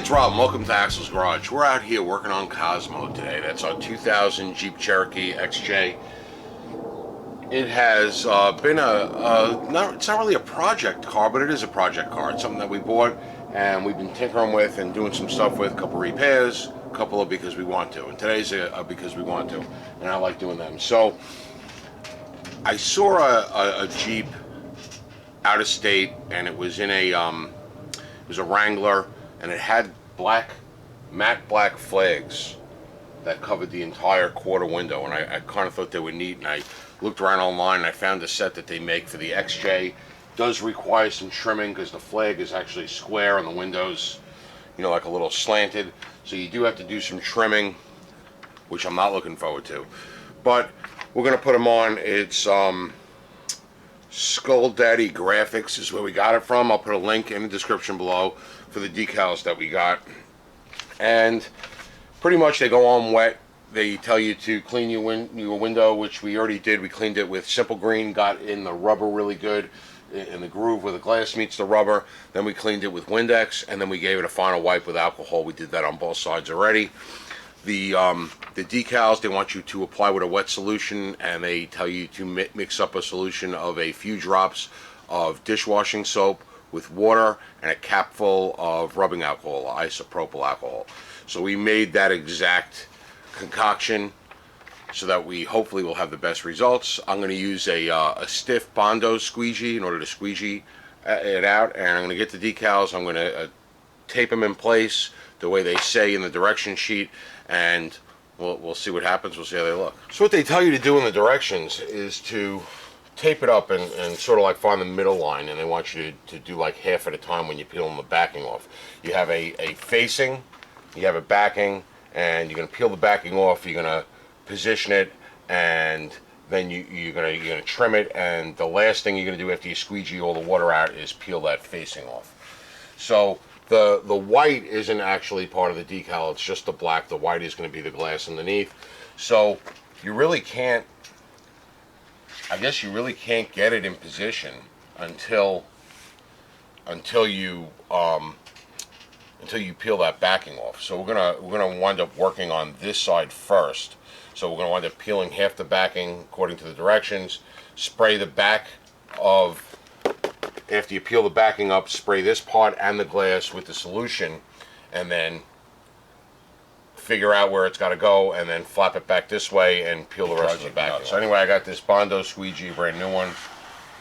it's Rob. Welcome to Axel's Garage. We're out here working on Cosmo today. That's our 2000 Jeep Cherokee XJ. It has been it's not really a project car, but it is a project car. It's something that we bought and we've been tinkering with and doing some stuff with, a couple repairs, a couple of because we want to. And today's a because we want to, and I like doing them. So I saw a Jeep out of state, and it was in it was a Wrangler, and it had matte black flags that covered the entire quarter window, and I kind of thought they were neat, and I looked around online and I found a set that they make for the XJ. Does require some trimming because the flag is actually square and the windows, you know, like a little slanted, so you do have to do some trimming, which I'm not looking forward to. But we're gonna put them on. It's Skull Daddy Graphics is where we got it from. I'll put a link in the description below for the decals that we got. And pretty much they go on wet. They tell you to clean your window, which we already did. We cleaned it with Simple Green, got in the rubber really good, in the groove where the glass meets the rubber. Then we cleaned it with Windex, and then we gave it a final wipe with alcohol. We did that on both sides already. The decals, they want you to apply with a wet solution, and they tell you to mix up a solution of a few drops of dishwashing soap with water and a capful of rubbing alcohol, isopropyl alcohol. So we made that exact concoction so that we hopefully will have the best results. I'm going to use a stiff Bondo squeegee in order to squeegee it out, and I'm going to get the decals. I'm going to tape them in place the way they say in the direction sheet, and we'll see what happens. We'll see how they look. So what they tell you to do in the directions is to tape it up and sort of like find the middle line, and they want you to do like half at a time when you're peeling the backing off. You have a facing, you have a backing, and you're going to peel the backing off. You're going to position it, and then you're going to trim it, and the last thing you're going to do after you squeegee all the water out is peel that facing off. So the white isn't actually part of the decal, it's just the black. The white is going to be the glass underneath. So you really can't, I guess you really can't get it in position until you peel that backing off. So we're gonna wind up working on this side first. So we're gonna wind up peeling half the backing according to the directions. Spray the back of, after you peel the backing up, spray this part and the glass with the solution, and then figure out where it's got to go, and then flap it back this way and peel the rest of the backing. So anyway, I got this Bondo squeegee, brand new one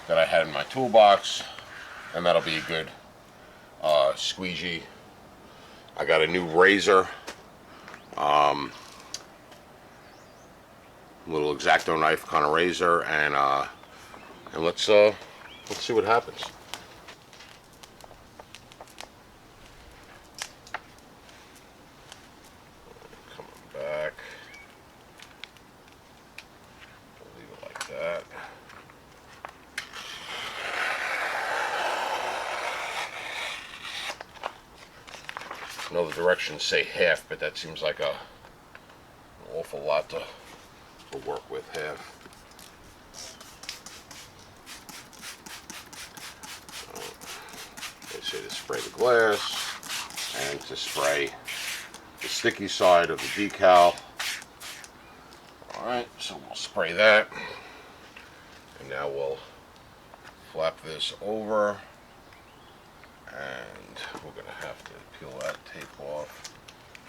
that I had in my toolbox, and that'll be a good squeegee. I got a new razor, little X-Acto knife kind of razor, and let's see what happens. Coming back, leave it like that. I know the directions say half, but that seems like an awful lot to work with, half. They say to spray the glass and to spray the sticky side of the decal. Alright, so we'll spray that. And now we'll flap this over. And we're going to have to peel that tape off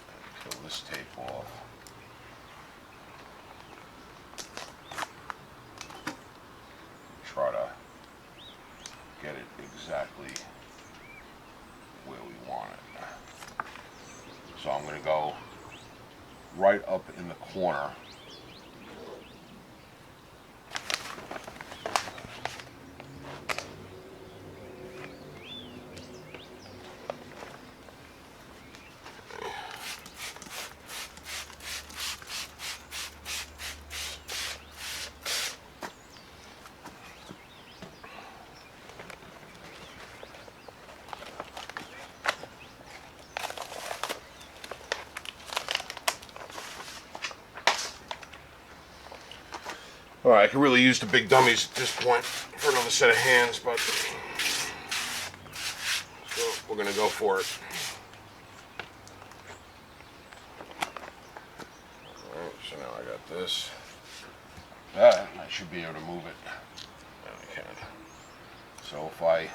and peel this tape off. Try to get it exactly where we want it. So I'm going to go right up in the corner. Alright, I could really use the big dummies at this point for another set of hands, but so we're going to go for it. So now I got this. That, I should be able to move it. Yeah, I can. So if I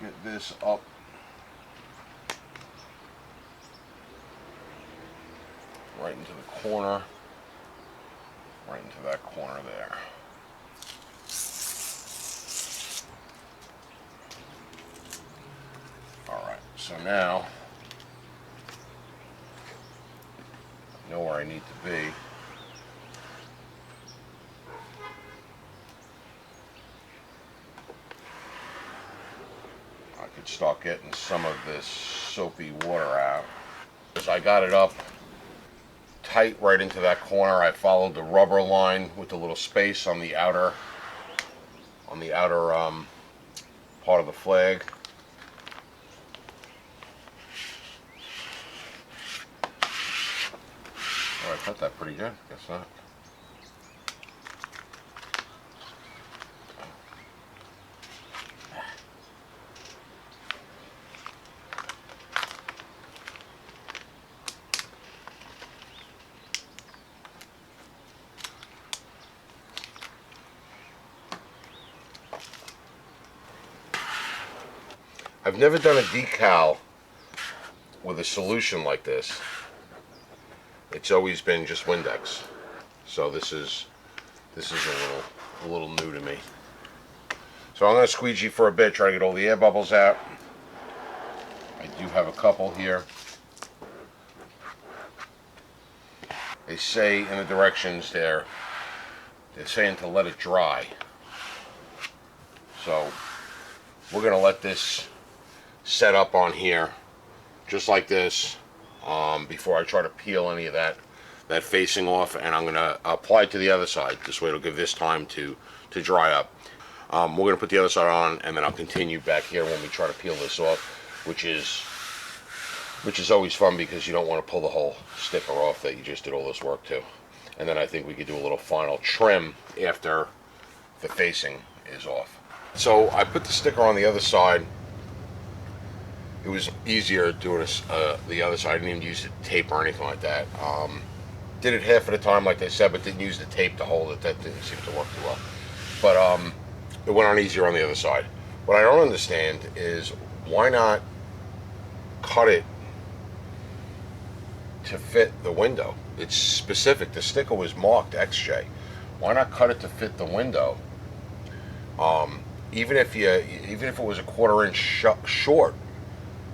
get this up, right into the corner, right into that corner there. Alright, so now I know where I need to be. I could start getting some of this soapy water out. As I got it up tight right into that corner, I followed the rubber line with the little space on the outer part of the flag. Oh, I cut that pretty good. Guess not. I've never done a decal with a solution like this. It's always been just Windex. So this is a little new to me. So I'm going to squeegee for a bit, try to get all the air bubbles out. I do have a couple here. They say in the directions there, they're saying to let it dry. So we're going to let this set up on here just like this before I try to peel any of that facing off, and I'm going to apply it to the other side. This way it'll give this time to dry up. We're going to put the other side on, and then I'll continue back here when we try to peel this off, which is always fun because you don't want to pull the whole sticker off that you just did all this work to. And then I think we could do a little final trim after the facing is off. So I put the sticker on the other side. It was easier doing the other side. I didn't even use the tape or anything like that. Did it half of the time, like they said, but didn't use the tape to hold it. That didn't seem to work too well. But it went on easier on the other side. What I don't understand is why not cut it to fit the window? It's specific. The sticker was marked XJ. Why not cut it to fit the window? Even if it was a 1/4 inch short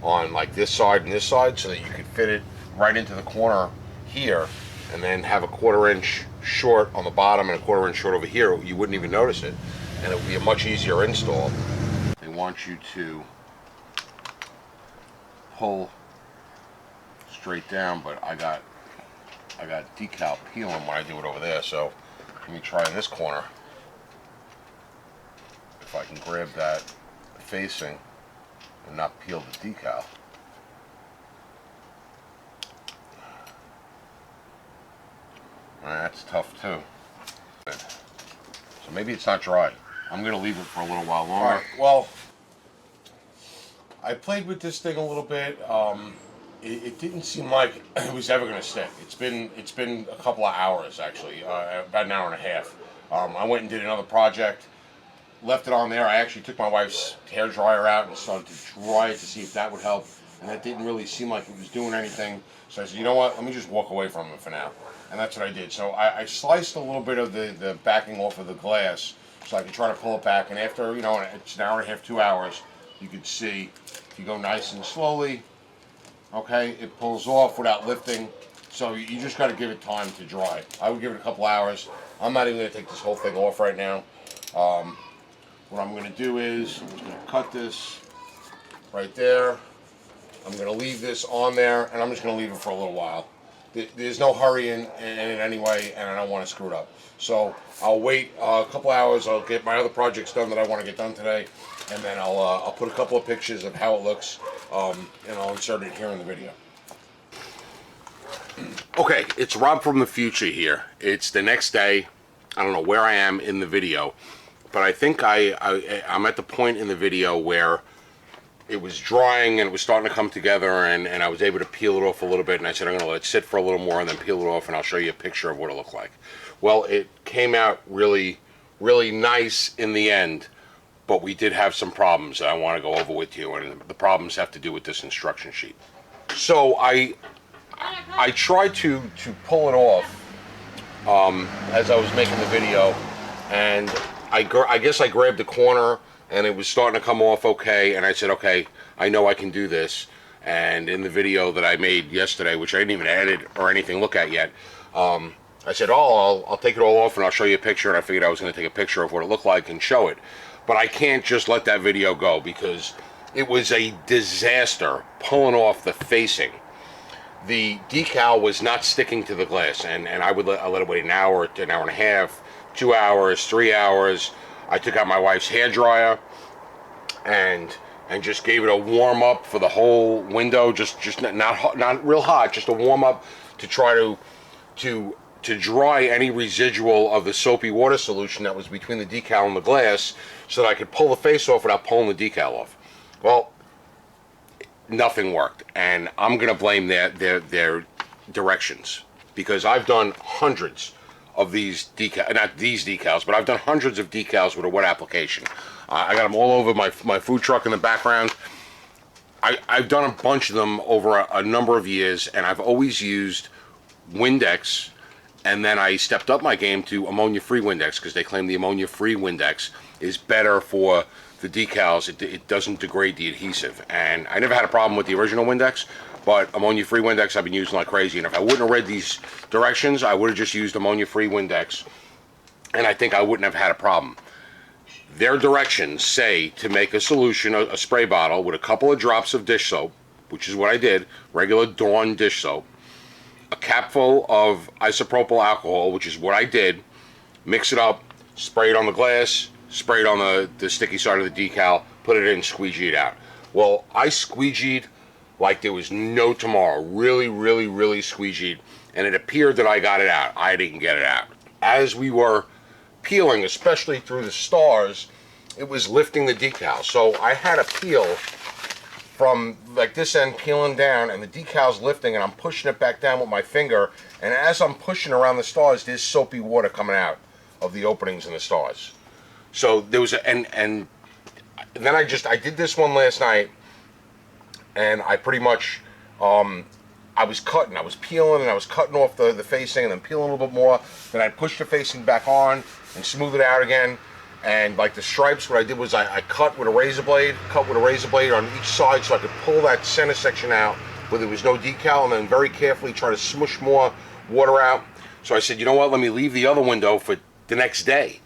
on like this side and this side, so that you could fit it right into the corner here, and then have a 1/4 inch short on the bottom and a 1/4 inch short over here, you wouldn't even notice it, and it would be a much easier install. They want you to pull straight down, but I got decal peeling when I do it over there. So let me try in this corner if I can grab that facing and not peel the decal. That's tough too. So maybe it's not dry. I'm going to leave it for a little while longer. Right, well, I played with this thing a little bit. It didn't seem like it was ever going to stick. It's been a couple of hours actually, about an hour and a half. I went and did another project. Left it on there. I actually took my wife's hair dryer out and started to dry it to see if that would help, and that didn't really seem like it was doing anything. So I said, you know what, let me just walk away from it for now, and that's what I did. So I sliced a little bit of the backing off of the glass so I could try to pull it back, and after, it's an hour and a half, 2 hours, you could see if you go nice and slowly, okay, it pulls off without lifting. So you just got to give it time to dry. I would give it a couple hours. I'm not even going to take this whole thing off right now. What I'm going to do is I'm just going to cut this right there. I'm going to leave this on there, and I'm just going to leave it for a little while. There's no hurry in it anyway, and I don't want to screw it up. So I'll wait a couple hours. I'll get my other projects done that I want to get done today, and then I'll put a couple of pictures of how it looks, and I'll insert it here in the video. Okay, it's Rob from the future here. It's the next day. I don't know where I am in the video, but I think I'm at the point in the video where it was drying and it was starting to come together, and I was able to peel it off a little bit, and I said I'm going to let it sit for a little more and then peel it off, and I'll show you a picture of what it looked like. Well, it came out really, really nice in the end, but we did have some problems that I want to go over with you, and the problems have to do with this instruction sheet. So I tried to pull it off as I was making the video, and I guess I grabbed the corner and it was starting to come off okay, and I said, okay, I know I can do this. And in the video that I made yesterday, which I didn't even edit or anything look at yet, I said, oh, I'll take it all off and I'll show you a picture, and I figured I was going to take a picture of what it looked like and show it. But I can't just let that video go because it was a disaster pulling off the facing. The decal was not sticking to the glass, and I let it wait an hour and a half, 2 hours, 3 hours. I took out my wife's hairdryer and just gave it a warm up for the whole window, just not real hot, just a warm up to try to dry any residual of the soapy water solution that was between the decal and the glass, so that I could pull the face off without pulling the decal off. Well, nothing worked, and I'm going to blame their directions, because I've done hundreds of these decals, not these decals, but I've done hundreds of decals with a wet application. I got them all over my food truck in the background. I've done a bunch of them over a number of years, and I've always used Windex, and then I stepped up my game to ammonia-free Windex, because they claim the ammonia-free Windex is better for the decals. It doesn't degrade the adhesive, and I never had a problem with the original Windex, but ammonia-free Windex I've been using like crazy, and if I wouldn't have read these directions, I would have just used ammonia-free Windex, and I think I wouldn't have had a problem. Their directions say to make a solution, a spray bottle, with a couple of drops of dish soap, which is what I did, regular Dawn dish soap, a capful of isopropyl alcohol, which is what I did, mix it up, spray it on the glass, spray it on the sticky side of the decal, put it in, squeegee it out. Well, I squeegeed like there was no tomorrow. Really, really, really squeegeed, and it appeared that I got it out. I didn't get it out. As we were peeling, especially through the stars, it was lifting the decal. So I had to peel from like this end, peeling down, and the decal's lifting, and I'm pushing it back down with my finger, and as I'm pushing around the stars, there's soapy water coming out of the openings in the stars. So there was and then I did this one last night, and I pretty much I was peeling, and I was cutting off the facing, and then peeling a little bit more. Then I pushed the facing back on and smooth it out again. And like the stripes, what I did was I cut with a razor blade on each side, so I could pull that center section out where there was no decal, and then very carefully try to smush more water out. So I said, you know what, let me leave the other window for the next day.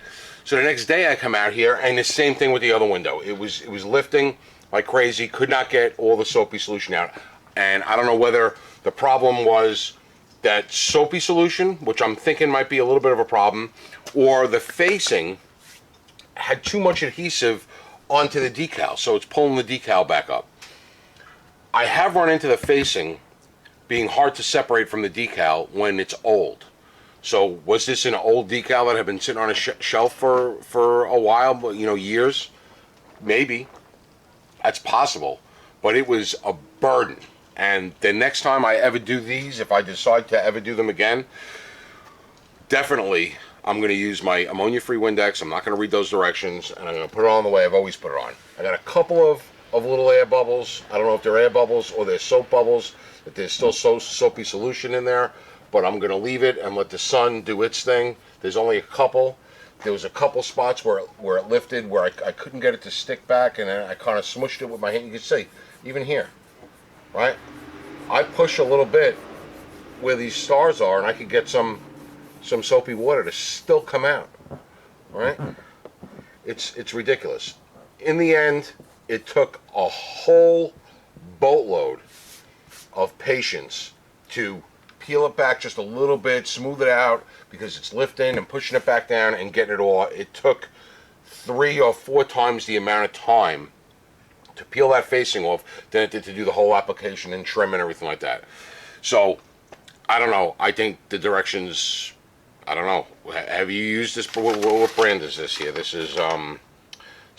So the next day I come out here, and the same thing with the other window. It was lifting like crazy, could not get all the soapy solution out. And I don't know whether the problem was that soapy solution, which I'm thinking might be a little bit of a problem, or the facing had too much adhesive onto the decal, so it's pulling the decal back up. I have run into the facing being hard to separate from the decal when it's old. So was this an old decal that had been sitting on a shelf for a while, years? Maybe. That's possible. But it was a burden. And the next time I ever do these, if I decide to ever do them again, definitely I'm going to use my ammonia-free Windex. I'm not going to read those directions, and I'm going to put it on the way I've always put it on. I got a couple of little air bubbles. I don't know if they're air bubbles or they're soap bubbles, that there's still soapy solution in there, but I'm going to leave it and let the sun do its thing. There's only a couple. There was a couple spots where it lifted, where I couldn't get it to stick back, and then I kind of smushed it with my hand. You can see, even here, right? I push a little bit where these stars are, and I could get some soapy water to still come out. All right? It's ridiculous. In the end, it took a whole boatload of patience to peel it back just a little bit, smooth it out, because it's lifting and pushing it back down and getting it all. It took 3 or 4 times the amount of time to peel that facing off than it did to do the whole application and trim and everything like that. So, I don't know. I think the directions, I don't know. Have you used this? What brand is this here? This is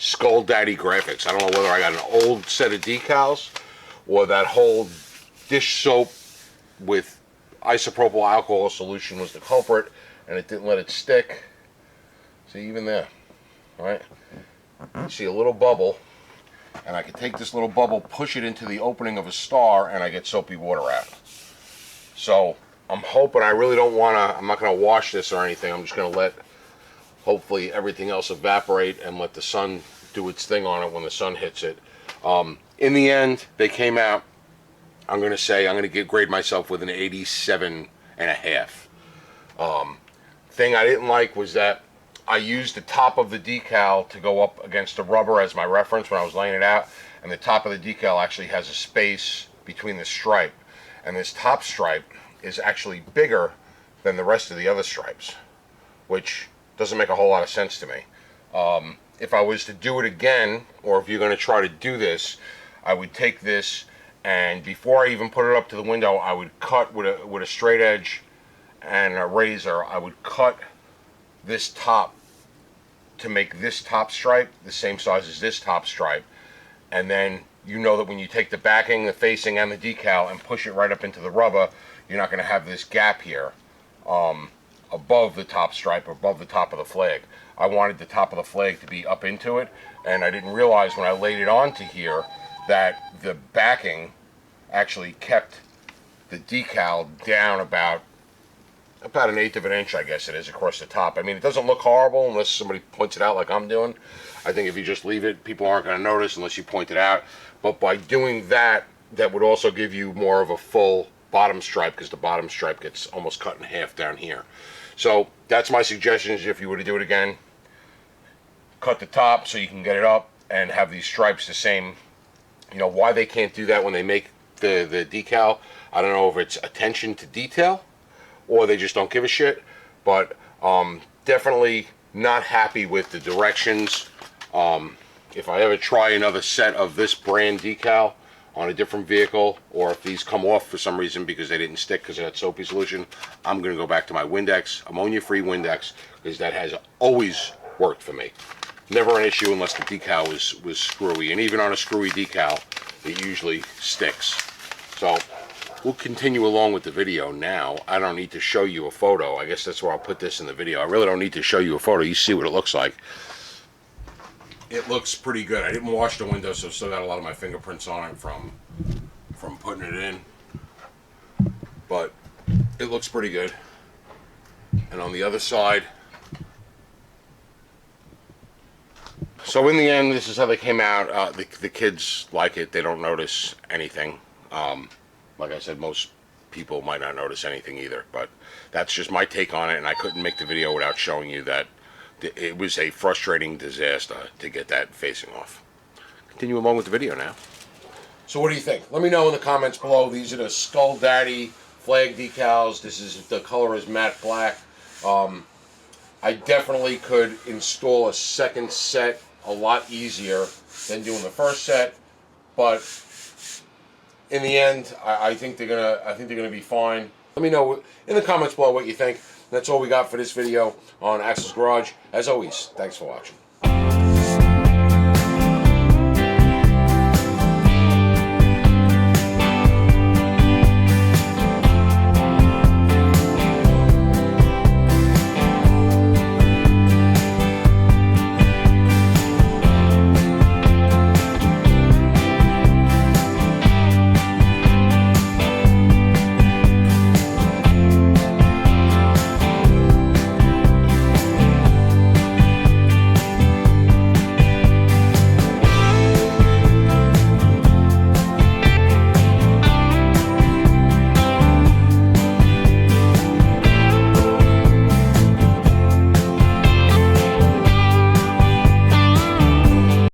Skull Daddy graphics. I don't know whether I got an old set of decals or that whole dish soap with isopropyl alcohol solution was the culprit, and it didn't let it stick. See, even there, all right? You see a little bubble, and I can take this little bubble, push it into the opening of a star, and I get soapy water out. So I'm hoping, I really don't want to, I'm not going to wash this or anything. I'm just going to let, hopefully, everything else evaporate and let the sun do its thing on it when the sun hits it. In the end, they came out, I'm going to say, I'm going to grade myself with an 87.5. Thing I didn't like was that I used the top of the decal to go up against the rubber as my reference when I was laying it out, and the top of the decal actually has a space between the stripe, and this top stripe is actually bigger than the rest of the other stripes, which doesn't make a whole lot of sense to me. If I was to do it again, or if you're going to try to do this, I would take this, and before I even put it up to the window, I would cut with a straight edge and a razor. I would cut this top to make this top stripe the same size as this top stripe, and then you know that when you take the backing, the facing, and the decal and push it right up into the rubber, you're not going to have this gap here above the top stripe, above the top of the flag. I wanted the top of the flag to be up into it, and I didn't realize when I laid it onto here that the backing actually kept the decal down about 1/8 of an inch, I guess it is, across the top. I mean, it doesn't look horrible unless somebody points it out like I'm doing. I think if you just leave it, people aren't going to notice unless you point it out. But by doing that, that would also give you more of a full bottom stripe, because the bottom stripe gets almost cut in half down here. So that's my suggestions if you were to do it again. Cut the top so you can get it up and have these stripes the same. You know, why they can't do that when they make the decal, I don't know if it's attention to detail or they just don't give a shit, but definitely not happy with the directions. If I ever try another set of this brand decal on a different vehicle, or if these come off for some reason because they didn't stick because of that soapy solution, I'm going to go back to my Windex, ammonia-free Windex, because that has always worked for me. Never an issue unless the decal was screwy, and even on a screwy decal, it usually sticks. So we'll continue along with the video now. I don't need to show you a photo. I guess that's where I'll put this in the video. I really don't need to show you a photo. You see what it looks like. It looks pretty good. I didn't wash the window, so I've still got a lot of my fingerprints on it from putting it in. But it looks pretty good. And on the other side, so in the end, this is how they came out. The kids like it. They don't notice anything. Like I said, most people might not notice anything either. But that's just my take on it, and I couldn't make the video without showing you that it was a frustrating disaster to get that facing off. Continue along with the video now. So what do you think? Let me know in the comments below. These are the Skull Daddy flag decals. The color is matte black. I definitely could install a second set a lot easier than doing the first set, but in the end, I think they're gonna be fine. Let me know in the comments below what you think. That's all we got for this video on Axel's Garage. As always, thanks for watching.